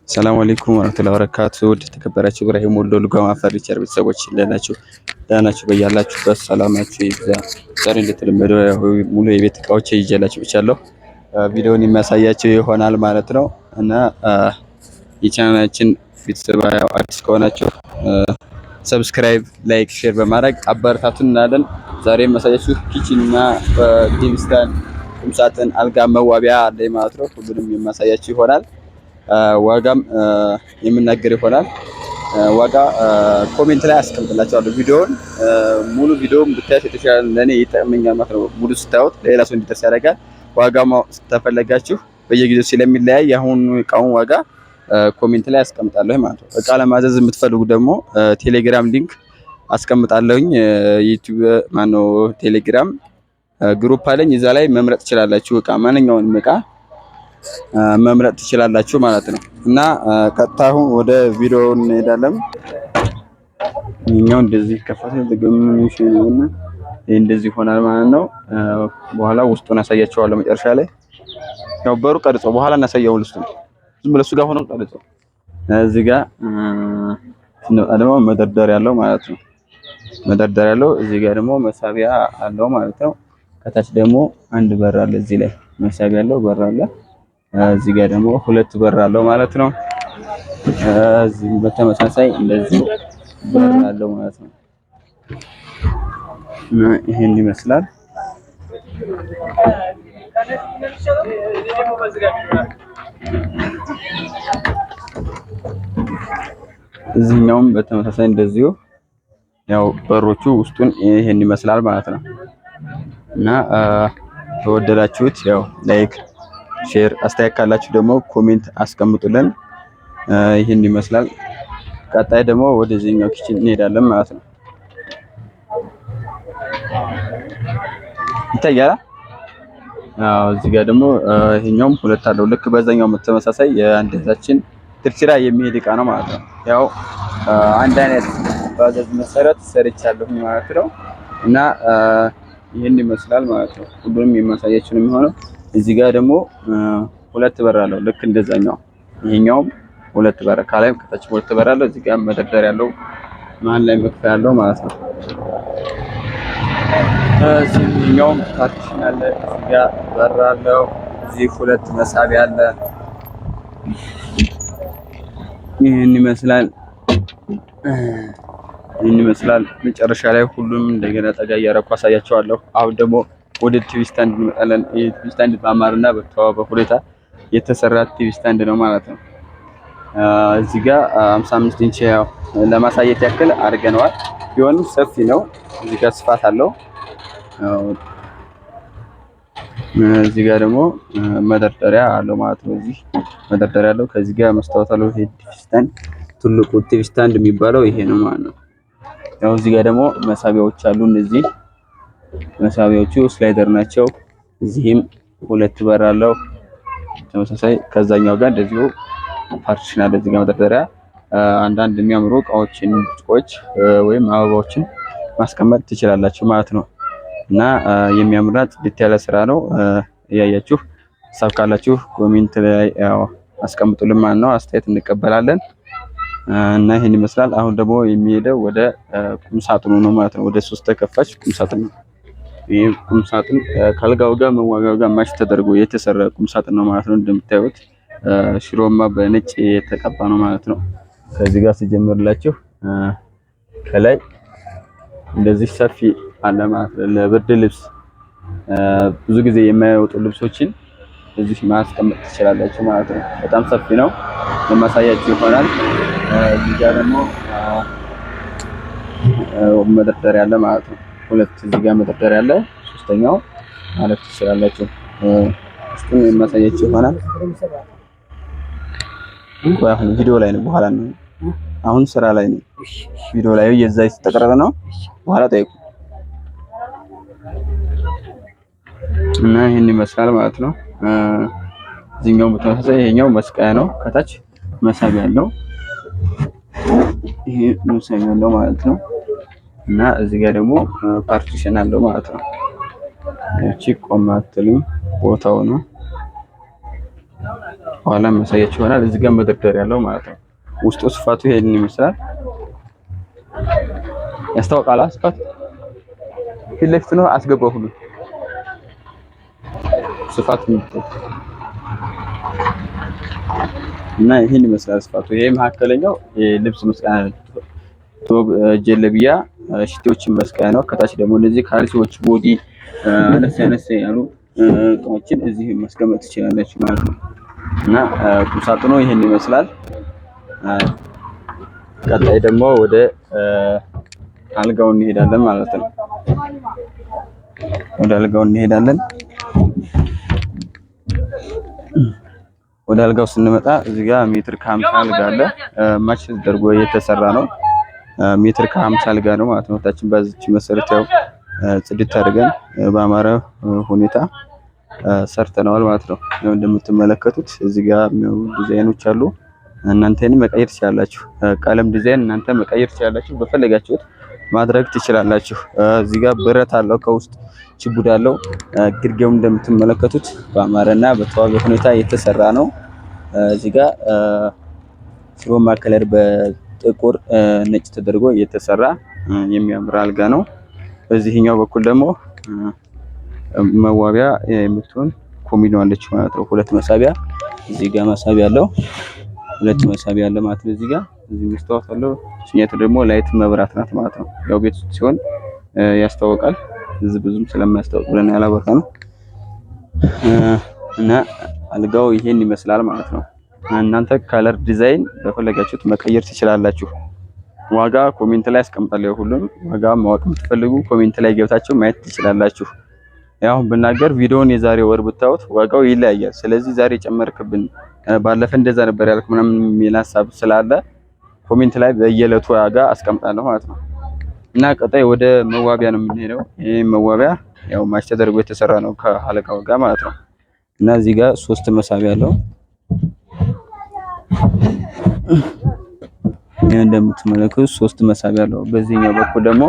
ሰላም አለይኩም ወራህመቱላሂ ወበረካቱ። ውድ ተከበራችሁ ኢብራሂም ወልዶ ልጓም ፈርኒቸር ቤተሰቦች እንደናችሁ ዳናችሁ በያላችሁበት ሰላማችሁ ይብዛ። ዛሬ እንደተለመደው ሙሉ የቤት እቃዎች ይዤላችሁ ብቻለሁ። ቪዲዮውን የሚያሳያችሁ ይሆናል ማለት ነው እና የቻናላችን ቤተሰብ አዲስ ከሆናችሁ ሰብስክራይብ፣ ላይክ፣ ሼር በማድረግ አበረታቱን እንላለን። ዛሬ የማሳያችሁ ኪችን እና ቲቪ ስታንድ፣ ቁም ሳጥን፣ አልጋ መዋቢያ አለ ማለት ነው። ሁሉንም የማሳያችሁ ይሆናል። ዋጋም የምናገር ይሆናል። ዋጋ ኮሜንት ላይ አስቀምጥላችኋለሁ። ቪዲዮውን ሙሉ ቪዲዮውን ብታዩት የተሻለ ለኔ ይጠቅመኛል ማለት ነው። ሙሉ ስታዩት ለሌላ ሰው እንዲደርስ ያደርጋል። ዋጋው ተፈለጋችሁ በየጊዜው ስለሚለያይ የአሁኑ እቃውን ዋጋ ኮሜንት ላይ አስቀምጣለሁ ማለት ነው። እቃ ለማዘዝ የምትፈልጉ ደግሞ ቴሌግራም ሊንክ አስቀምጣለሁኝ። ዩቲዩብ ማነው ቴሌግራም ግሩፕ አለኝ። እዛ ላይ መምረጥ ትችላላችሁ። እቃ ማንኛውንም እቃ መምረጥ ትችላላችሁ ማለት ነው። እና ቀጥታ አሁን ወደ ቪዲዮ እንሄዳለን። እኛው እንደዚህ ከፈተ ተገምኑሽ ነውና እንደዚህ ይሆናል ማለት ነው። በኋላ ውስጡን አሳያችኋለሁ መጨረሻ ላይ። ያው በሩ ቀርጾ በኋላ እናሳያው ውስጡን ዝም ብለሱ ጋር ሆኖ ቀርጾ እዚህ ጋር ደግሞ መደርደር ያለው ማለት ነው። መደርደር ያለው እዚህ ጋር ደግሞ መሳቢያ አለው ማለት ነው። ከታች ደግሞ አንድ በር አለ። እዚህ ላይ መሳቢያ ያለው በር አለ። እዚህ ጋር ደግሞ ሁለት በር አለው ማለት ነው። እዚህ በተመሳሳይ እንደዚህ በር አለው ማለት ነው። ይሄን ይመስላል። እዚህኛውም በተመሳሳይ እንደዚሁ ያው በሮቹ ውስጡን ይሄን ይመስላል ማለት ነው። እና ተወደዳችሁት ያው ላይክ፣ ሼር፣ አስተያየት ካላችሁ ደግሞ ኮሜንት አስቀምጡልን። ይሄን ይመስላል። ቀጣይ ደግሞ ወደዚህኛው ኪችን እንሄዳለን ማለት ነው። ይታያል። እዚህ ጋር ደግሞ ይሄኛውም ሁለት አለው። ልክ በዛኛው ተመሳሳይ የአንደዛችን ትርሲራ የሚሄድ እቃ ነው ማለት ነው። ያው አንድ አይነት ባዘዝ መሰረት ሰርቻለሁ ማለት ነው። እና ይሄን ይመስላል ማለት ነው። ሁሉንም የማሳያችሁ ነው የሚሆነው። እዚህ ጋር ደግሞ ሁለት በር አለው። ልክ እንደዛኛው ይሄኛውም ሁለት በር ካላይም ከታች ሁለት በር አለው። እዚህ ጋር መደርደር ያለው መሀል ላይ መክፈያ ያለው ማለት ነው። እዚህኛውም ፓርቲሽን አለ። እዚህ ጋር በር አለው። እዚህ ሁለት መሳቢያ አለ። ይሄን ይመስላል። መጨረሻ ላይ ሁሉም እንደገና ጠጋ እያረኩ አሳያቸዋለሁ። አሁን ደግሞ ወደ ቲቪ ስታንድ እንመጣለን። ቲቪ ስታንድ በአማርና በተዋበ ሁኔታ የተሰራ ቲቪ ስታንድ ነው ማለት ነው። እዚህ ጋር 55 ኢንች ያው ለማሳየት ያክል አድርገነዋል። ቢሆንም ሰፊ ነው። እዚህ ጋር ስፋት አለው። እዚህ ጋር ደግሞ መደርደሪያ አለው ማለት ነው። እዚህ መደርደሪያ አለው። ከዚህ ጋር መስታወት አለው። ይሄ ቲቪ ስታንድ ትልቁ ቲቪ ስታንድ የሚባለው ይሄ ነው ማለት ነው። ያው እዚህ ጋር ደግሞ መሳቢያዎች አሉ። እነዚህ መሳቢያዎቹ ስላይደር ናቸው። እዚህም ሁለት በር አለው ተመሳሳይ። ከዛኛው ጋር እንደዚሁ ፓርቲሽን አለ። እዚህ ጋር መደርደሪያ አንዳንድ የሚያምሩ እቃዎችን ብርጭቆች ወይም አበባዎችን ማስቀመጥ ትችላላችሁ ማለት ነው። እና የሚያምርና ጽድት ያለ ስራ ነው። እያያችሁ ሀሳብ ካላችሁ ኮሜንት ላይ ያው አስቀምጡልን ማለት ነው። አስተያየት እንቀበላለን። እና ይሄን ይመስላል። አሁን ደግሞ የሚሄደው ወደ ቁም ሳጥኑ ነው ማለት ነው። ወደ ሶስት ተከፋች ቁም ሳጥን ነው። ይሄ ቁም ሳጥን ካልጋው ጋር መዋጋው ጋር ማች ተደርጎ የተሰራ ቁም ሳጥን ነው ማለት ነው። እንደምታዩት ሽሮማ በነጭ የተቀባ ነው ማለት ነው። ከዚህ ጋር ሲጀምርላችሁ ከላይ እንደዚህ ሰፊ አለ ማለት ነው። ለብርድ ልብስ ብዙ ጊዜ የማይወጡ ልብሶችን እዚህ ማስቀመጥ ትችላላችሁ ማለት ነው። በጣም ሰፊ ነው። ለማሳያችሁ ይሆናል። እዚህ ጋር ደግሞ መደርደሪያ አለ ማለት ነው። ሁለት እዚህ ጋር መደርደሪያ አለ። ሶስተኛው ማለት ትችላላችሁ። እሱን የማሳያችሁ ይሆናል። አሁን ቪዲዮ ላይ ነው፣ በኋላ ነው። አሁን ስራ ላይ ነው። ቪዲዮ ላይ የዛ የተቀረጸ ነው። በኋላ ጠይቁ። እና ይሄን ይመስላል ማለት ነው። እዚህኛው በተመሳሳይ ይሄኛው መስቀያ ነው። ከታች መሳቢያ አለው። ይሄ መሳቢያ አለው ማለት ነው። እና እዚህ ጋር ደግሞ ፓርቲሽን አለው ማለት ነው። እቺ ቆማትልኝ ቦታው ነው። ከኋላ ማሳያችሁ ይሆናል። እዚህ ጋር መደርደሪያ ያለው ማለት ነው። ውስጡ ስፋቱ ይሄን ይመስላል። ያስታውቃል። ስፋት ፊት ለፊት ነው አስገባው ሁሉ ስፋት እና ይሄን ይመስላል ስፋቱ። ይሄ መካከለኛው የልብስ መስቀያ ጀለቢያ ሽቲዎችን መስቀያ ነው። ከታች ደግሞ እነዚህ ካልሲዎች ቦዲ አነስ ያሉ እቃዎችን እዚህ ማስቀመጥ ትችላለች ማለት ነው። እና ቁምሳጥኑ ይሄን ይመስላል። ቀጣይ ደግሞ ወደ አልጋው እንሄዳለን ማለት ነው። ወደ አልጋው እንሄዳለን። ወደ አልጋው ስንመጣ እዚህ ጋር ሜትር ከ50 አልጋ አለ። ማች ተደርጎ የተሰራ ነው። ሜትር ከ50 አልጋ ነው ማለት ነው። ታችን ባዝች መሰረት ያው ጽድት አድርገን በአማረ ሁኔታ ሰርተነዋል ማለት ነው። ያው እንደምትመለከቱት እዚህ ጋር ዲዛይኖች አሉ። እናንተን መቀየር ትችላላችሁ። ቀለም ዲዛይን እናንተ መቀየር ትችላላችሁ። በፈለጋችሁት ማድረግ ትችላላችሁ። እዚህ ጋር ብረት አለው ከውስጥ ችቡድ አለው። ግርጌው እንደምትመለከቱት በአማረና በተዋበ ሁኔታ የተሰራ ነው። እዚህ ጋር ፍሮማ ከለር በጥቁር ነጭ ተደርጎ የተሰራ የሚያምር አልጋ ነው። በዚህኛው በኩል ደግሞ መዋቢያ የምትሆን ኮሚኖ አለች ማለት ነው። ሁለት መሳቢያ እዚህ ጋር መሳቢያ አለው። ሁለት መሳቢያ አለ ማለት ነው። እዚህ ጋር እዚህ መስታወት አለው። ሲኛቱ ደግሞ ላይት መብራት ናት ማለት ነው። ያው ቤት ውስጥ ሲሆን ያስታውቃል። እዚህ ብዙም ስለማያስታውቅ ብለን ያላበራ ነው። እና አልጋው ይሄን ይመስላል ማለት ነው። እናንተ ከለር ዲዛይን በፈለጋችሁት መቀየር ትችላላችሁ። ዋጋ ኮሜንት ላይ አስቀምጣለሁ። ሁሉም ዋጋ ማወቅ የምትፈልጉ ኮሜንት ላይ ገብታችሁ ማየት ትችላላችሁ። ያው ብናገር ቪዲዮውን የዛሬ ወር ብታዩት ዋጋው ይለያያል። ስለዚህ ዛሬ ጨመርክብን ባለፈ እንደዛ ነበር ያልኩ ምናምን የሚል ሀሳብ ስላለ ኮሜንት ላይ በየለቱ ዋጋ አስቀምጣለሁ ማለት ነው። እና ቀጣይ ወደ መዋቢያ ነው የምንሄደው። ይሄ መዋቢያ ያው ማች ተደርጎ የተሰራ ነው ከአልጋው ጋር ማለት ነው። እና እዚህ ጋር 3 መሳቢያ አለው። ይሄ እንደምትመለከቱት 3 መሳቢያ አለው። በዚህኛው በኩል ደግሞ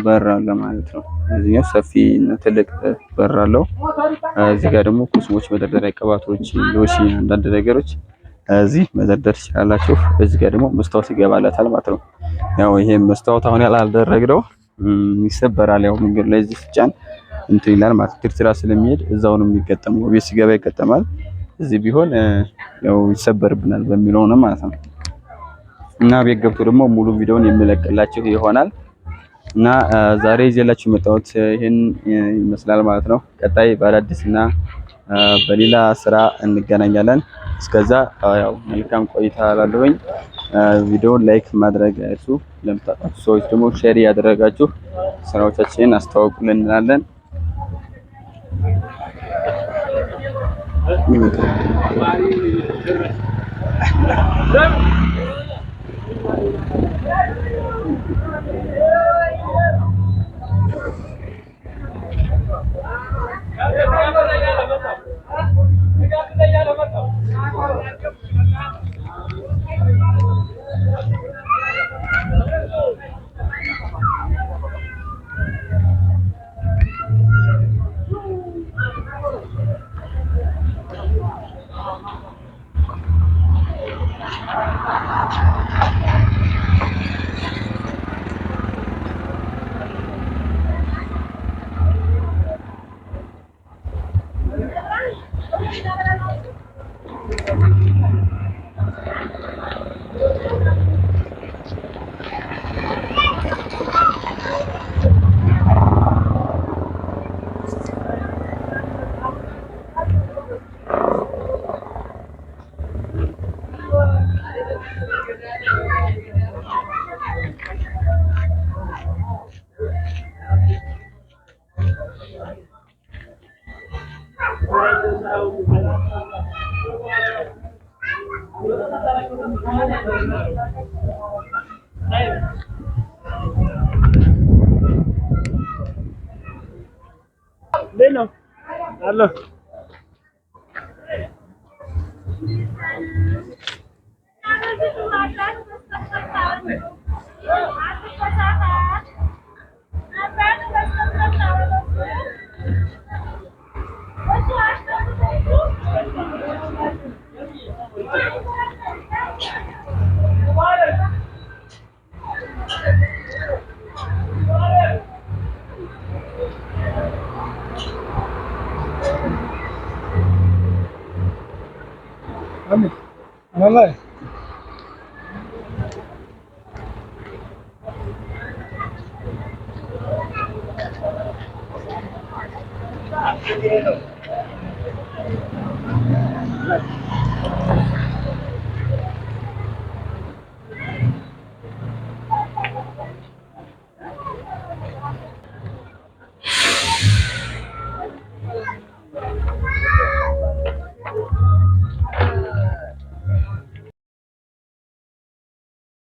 በር አለ ማለት ነው። እዚህኛው ሰፊ እና ትልቅ በር አለው። እዚህ ጋር ደግሞ ኩስሞች፣ መደርደሪያ፣ ቅባቶች፣ ሎሽን፣ አንዳንድ ነገሮች እዚህ መደርደር ትችላላችሁ። በዚህ ጋር ደግሞ መስታወት ይገባላታል ማለት ነው። ያው ይሄ መስታወት አሁን ያላደረግነው ይሰበራል። ያው መንገድ ላይ እዚህ ሲጫን እንትን ይላል ማለት ትርትራ ስለሚሄድ እዛው ነው የሚገጠመው። ቤት ሲገባ ይገጠማል። እዚህ ቢሆን ያው ይሰበርብናል በሚለው ነው ማለት ነው። እና ቤት ገብቶ ደግሞ ሙሉ ቪዲዮውን የሚለቅላችሁ ይሆናል። እና ዛሬ ይዤላችሁ የመጣሁት ይሄን ይመስላል ማለት ነው። ቀጣይ በአዳዲስና በሌላ ስራ እንገናኛለን። እስከዛ ያው መልካም ቆይታ ላለሁኝ። ቪዲዮውን ላይክ ማድረግ አይርሱ። ለምታውቁት ሰዎች ደግሞ ሼር ያደረጋችሁ ስራዎቻችንን አስተዋውቁልን እንላለን። Bueno, hazlo. Vallahi.